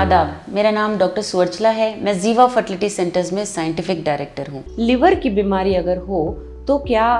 आदाब, मेरा नाम डॉक्टर सुवर्चला है। मैं जीवा फर्टिलिटी सेंटर्स में साइंटिफिक डायरेक्टर हूँ। लिवर की बीमारी अगर हो तो क्या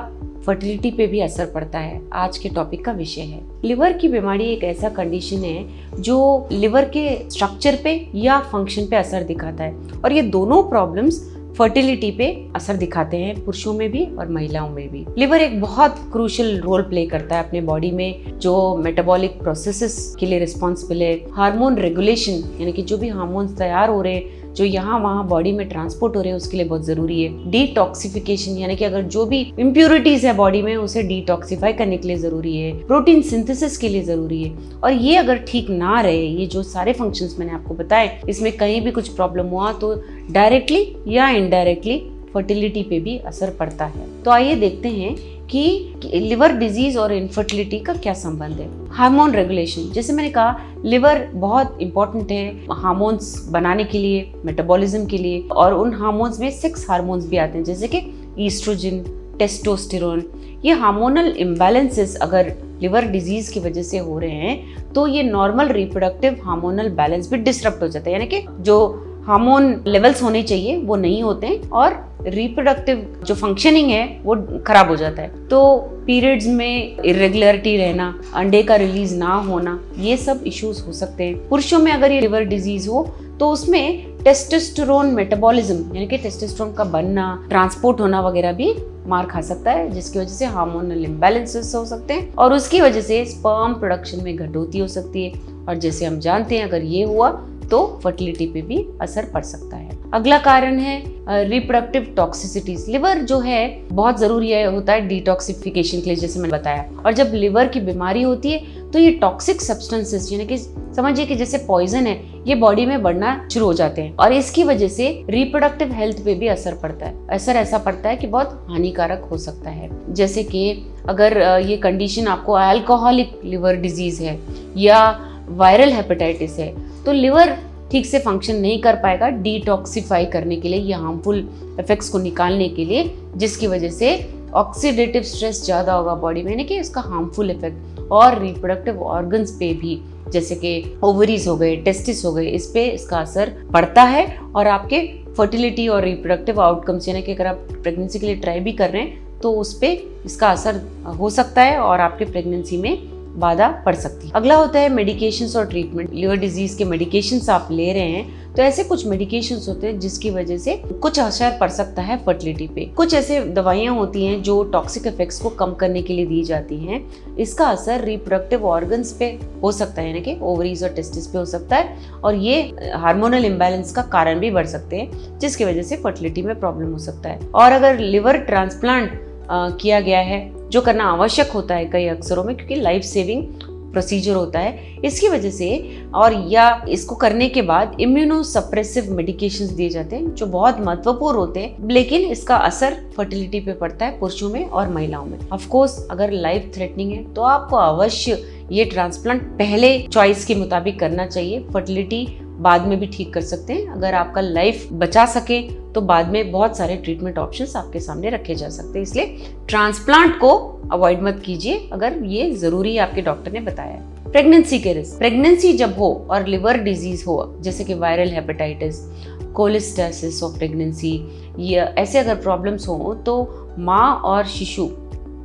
फर्टिलिटी पे भी असर पड़ता है, आज के टॉपिक का विषय है। लिवर की बीमारी एक ऐसा कंडीशन है जो लिवर के स्ट्रक्चर पे या फंक्शन पे असर दिखाता है और ये दोनों प्रॉब्लम्स फर्टिलिटी पे असर दिखाते हैं, पुरुषों में भी और महिलाओं में भी। लिवर एक बहुत क्रूशियल रोल प्ले करता है अपने बॉडी में, जो मेटाबॉलिक प्रोसेसेस के लिए रिस्पॉन्सिबल है। हार्मोन रेगुलेशन यानी कि जो भी हार्मोन्स तैयार हो रहे हैं, जो यहाँ वहाँ बॉडी में ट्रांसपोर्ट हो रहे हैं, उसके लिए बहुत जरूरी है। डिटॉक्सिफिकेशन यानी कि अगर जो भी इम्प्योरिटीज है बॉडी में उसे डिटॉक्सिफाई करने के लिए जरूरी है। प्रोटीन सिंथेसिस के लिए जरूरी है। और ये अगर ठीक ना रहे, ये जो सारे फंक्शंस मैंने आपको बताए, इसमें कहीं भी कुछ प्रॉब्लम हुआ तो डायरेक्टली या इनडायरेक्टली फर्टिलिटी पे भी असर पड़ता है। तो आइए देखते हैं कि लिवर डिजीज और इनफर्टिलिटी का क्या संबंध है। हार्मोन रेगुलेशन, जैसे मैंने कहा, लिवर बहुत इंपॉर्टेंट है हार्मोन्स बनाने के लिए, मेटाबॉलिज्म के लिए। और उन हार्मोन्स में 6 हार्मोन्स भी आते हैं, जैसे कि ईस्ट्रोजन, टेस्टोस्टेरोन। ये हार्मोनल इम्बैलेंसेस अगर लिवर डिजीज की वजह से हो रहे हैं तो ये नॉर्मल रिप्रोडक्टिव हार्मोनल बैलेंस भी डिस्टर्ब हो जाता है, यानी कि जो हार्मोन लेवल्स होने चाहिए वो नहीं होते हैं और रिप्रोडक्टिव जो फंक्शनिंग है वो खराब हो जाता है। तो पीरियड्स में इरेगुलरिटी रहना, अंडे का रिलीज ना होना, ये सब इश्यूज हो सकते हैं। पुरुषों में अगर ये लिवर डिजीज हो तो उसमें टेस्टोस्टेरोन मेटाबॉलिज्म यानी कि टेस्टोस्टेरोन का बनना, ट्रांसपोर्ट होना वगैरह भी मार खा सकता है, जिसकी वजह से हार्मोनल इम्बैलेंसेस हो सकते हैं और उसकी वजह से स्पर्म प्रोडक्शन में घटोती हो सकती है। और जैसे हम जानते हैं, अगर ये हुआ तो फर्टिलिटी पे भी असर पड़ सकता है। अगला कारण है रिप्रोडक्टिव टॉक्सिसिटीज। लिवर जो है बहुत जरूरी है होता है डिटॉक्सिफिकेशन के लिए, जैसे मैंने बताया। और जब लिवर की बीमारी होती है तो ये टॉक्सिक सब्सटेंसेस यानी कि समझिए कि जैसे पॉइजन है, ये बॉडी में बढ़ना शुरू हो जाते हैं और इसकी वजह से रिप्रोडक्टिव हेल्थ पे भी असर पड़ता है। असर ऐसा पड़ता है कि बहुत हानिकारक हो सकता है। जैसे कि अगर ये कंडीशन आपको अल्कोहलिक लिवर डिजीज है या वायरल हेपेटाइटिस है तो लिवर ठीक से फंक्शन नहीं कर पाएगा डिटॉक्सिफाई करने के लिए या हार्मफुल इफेक्ट्स को निकालने के लिए, जिसकी वजह से ऑक्सीडेटिव स्ट्रेस ज़्यादा होगा बॉडी में, यानी कि इसका हार्मफुल इफेक्ट। और रिप्रोडक्टिव ऑर्गन्स पे भी, जैसे कि ओवरीज हो गए, टेस्टिस हो गए, इस पे इसका असर पड़ता है और आपके फर्टिलिटी और रिप्रोडक्टिव आउटकम्स यानी कि अगर आप प्रेगनेंसी के लिए ट्राई भी कर रहे हैं तो उस पे इसका असर हो सकता है और आपके प्रेगनेंसी में बाधा पड़ सकती है। अगला होता है मेडिकेशंस और ट्रीटमेंट। लिवर डिजीज के मेडिकेशंस आप ले रहे हैं तो ऐसे कुछ मेडिकेशंस होते हैं जिसकी वजह से कुछ असर पड़ सकता है फर्टिलिटी पे। कुछ ऐसे दवाइयां होती हैं जो टॉक्सिक इफेक्ट्स को कम करने के लिए दी जाती हैं। इसका असर रिप्रोडक्टिव ऑर्गन्स पे हो सकता है, यानी कि ओवरीज और टेस्टिस पे हो सकता है और ये हार्मोनल इम्बैलेंस का कारण भी बढ़ सकते हैं, जिसकी वजह से फर्टिलिटी में प्रॉब्लम हो सकता है। और अगर लिवर ट्रांसप्लांट किया गया है, जो करना आवश्यक होता है कई अक्सरों में, क्योंकि लाइफ सेविंग प्रोसीजर होता है, इसकी वजह से, और या इसको करने के बाद इम्यूनो सप्रेसिव मेडिकेशंस दिए जाते हैं जो बहुत महत्वपूर्ण होते हैं, लेकिन इसका असर फर्टिलिटी पे पड़ता है पुरुषों में और महिलाओं में। ऑफ कोर्स अगर लाइफ थ्रेटनिंग है तो आपको अवश्य ये ट्रांसप्लांट पहले चॉइस के मुताबिक करना चाहिए। फर्टिलिटी बाद में भी ठीक कर सकते हैं। अगर आपका लाइफ बचा सके तो बाद में बहुत सारे ट्रीटमेंट ऑप्शंस आपके सामने रखे जा सकते हैं, इसलिए ट्रांसप्लांट को अवॉइड मत कीजिए अगर ये जरूरी आपके डॉक्टर ने बताया है। प्रेगनेंसी के रिस्क, प्रेगनेंसी जब हो और लिवर डिजीज हो, जैसे कि viral hepatitis, cholestasis of pregnancy, या ऐसे अगर प्रॉब्लम्स हो तो माँ और शिशु,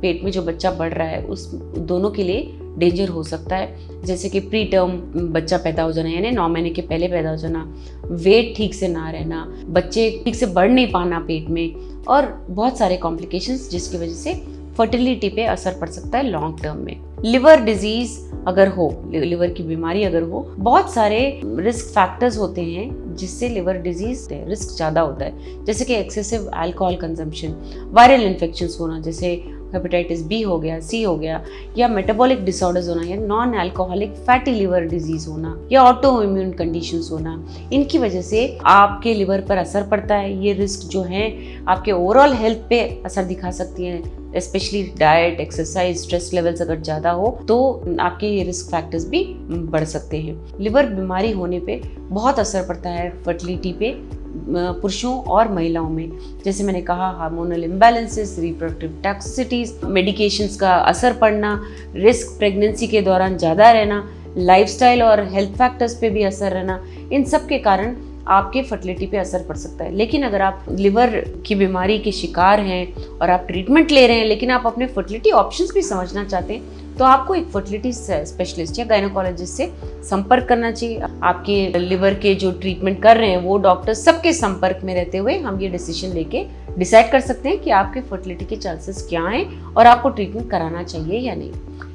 पेट में जो बच्चा बढ़ रहा है, उस दोनों के लिए डेंजर हो सकता है। जैसे कि प्री टर्म बच्चा पैदा हो जाना, यानी 9 महीने के पहले पैदा हो जाना, वेट ठीक से ना रहना, बच्चे ठीक से बढ़ नहीं पाना पेट में, और बहुत सारे कॉम्प्लिकेशंस जिसकी वजह से फर्टिलिटी पे असर पड़ सकता है लॉन्ग टर्म में। लिवर डिजीज अगर हो, लिवर की बीमारी अगर हो, बहुत सारे रिस्क फैक्टर्स होते हैं जिससे लिवर डिजीज रिस्क ज़्यादा होता है, जैसे कि excessive alcohol consumption, viral infections होना, जैसे हेपेटाइटिस बी हो गया, सी हो गया, या मेटाबॉलिक डिसऑर्डर्स होना, या non alcoholic fatty liver disease होना, या ऑटो इम्यून कंडीशंस होना। इनकी वजह से आपके लिवर पर असर पड़ता है। ये रिस्क जो है आपके ओवरऑल हेल्थ पे असर दिखा सकती हैं, specially diet, exercise, stress levels अगर ज़्यादा हो तो आपके ये रिस्क फैक्टर्स भी बढ़ सकते हैं। लिवर बीमारी होने पे बहुत असर पड़ता है फर्टिलिटी पे पुरुषों और महिलाओं में, जैसे मैंने कहा हार्मोनल इम्बैलेंसेस, रिप्रोडक्टिव टॉक्सिसिटीज, मेडिकेशंस का असर पड़ना, रिस्क प्रेगनेंसी के दौरान ज़्यादा रहना, लाइफस्टाइल और हेल्थ फैक्टर्स पे भी असर रहना, इन सब के कारण आपके फर्टिलिटी पे असर पड़ सकता है। लेकिन अगर आप लिवर की बीमारी के शिकार हैं और आप ट्रीटमेंट ले रहे हैं, लेकिन आप अपने फर्टिलिटी ऑप्शंस भी समझना चाहते हैं, तो आपको एक फर्टिलिटी स्पेशलिस्ट या गायनोकोलॉजिस्ट से संपर्क करना चाहिए। आपके लिवर के जो ट्रीटमेंट कर रहे हैं वो डॉक्टर सबके संपर्क में रहते हुए हम ये डिसीजन लेके डिसाइड कर सकते हैं कि आपके फर्टिलिटी के चांसेस क्या हैं और आपको ट्रीटमेंट कराना चाहिए या नहीं।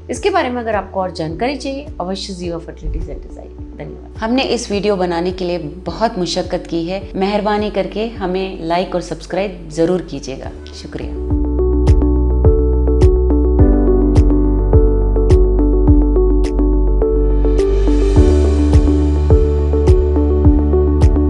इसके बारे में अगर आपको और जानकारी चाहिए, अवश्य जीवा फर्टिलिटी सेंटर्स आइए। धन्यवाद। हमने इस वीडियो बनाने के लिए बहुत मुशक्कत की है। मेहरबानी करके हमें लाइक और सब्सक्राइब ज़रूर कीजिएगा। शुक्रिया।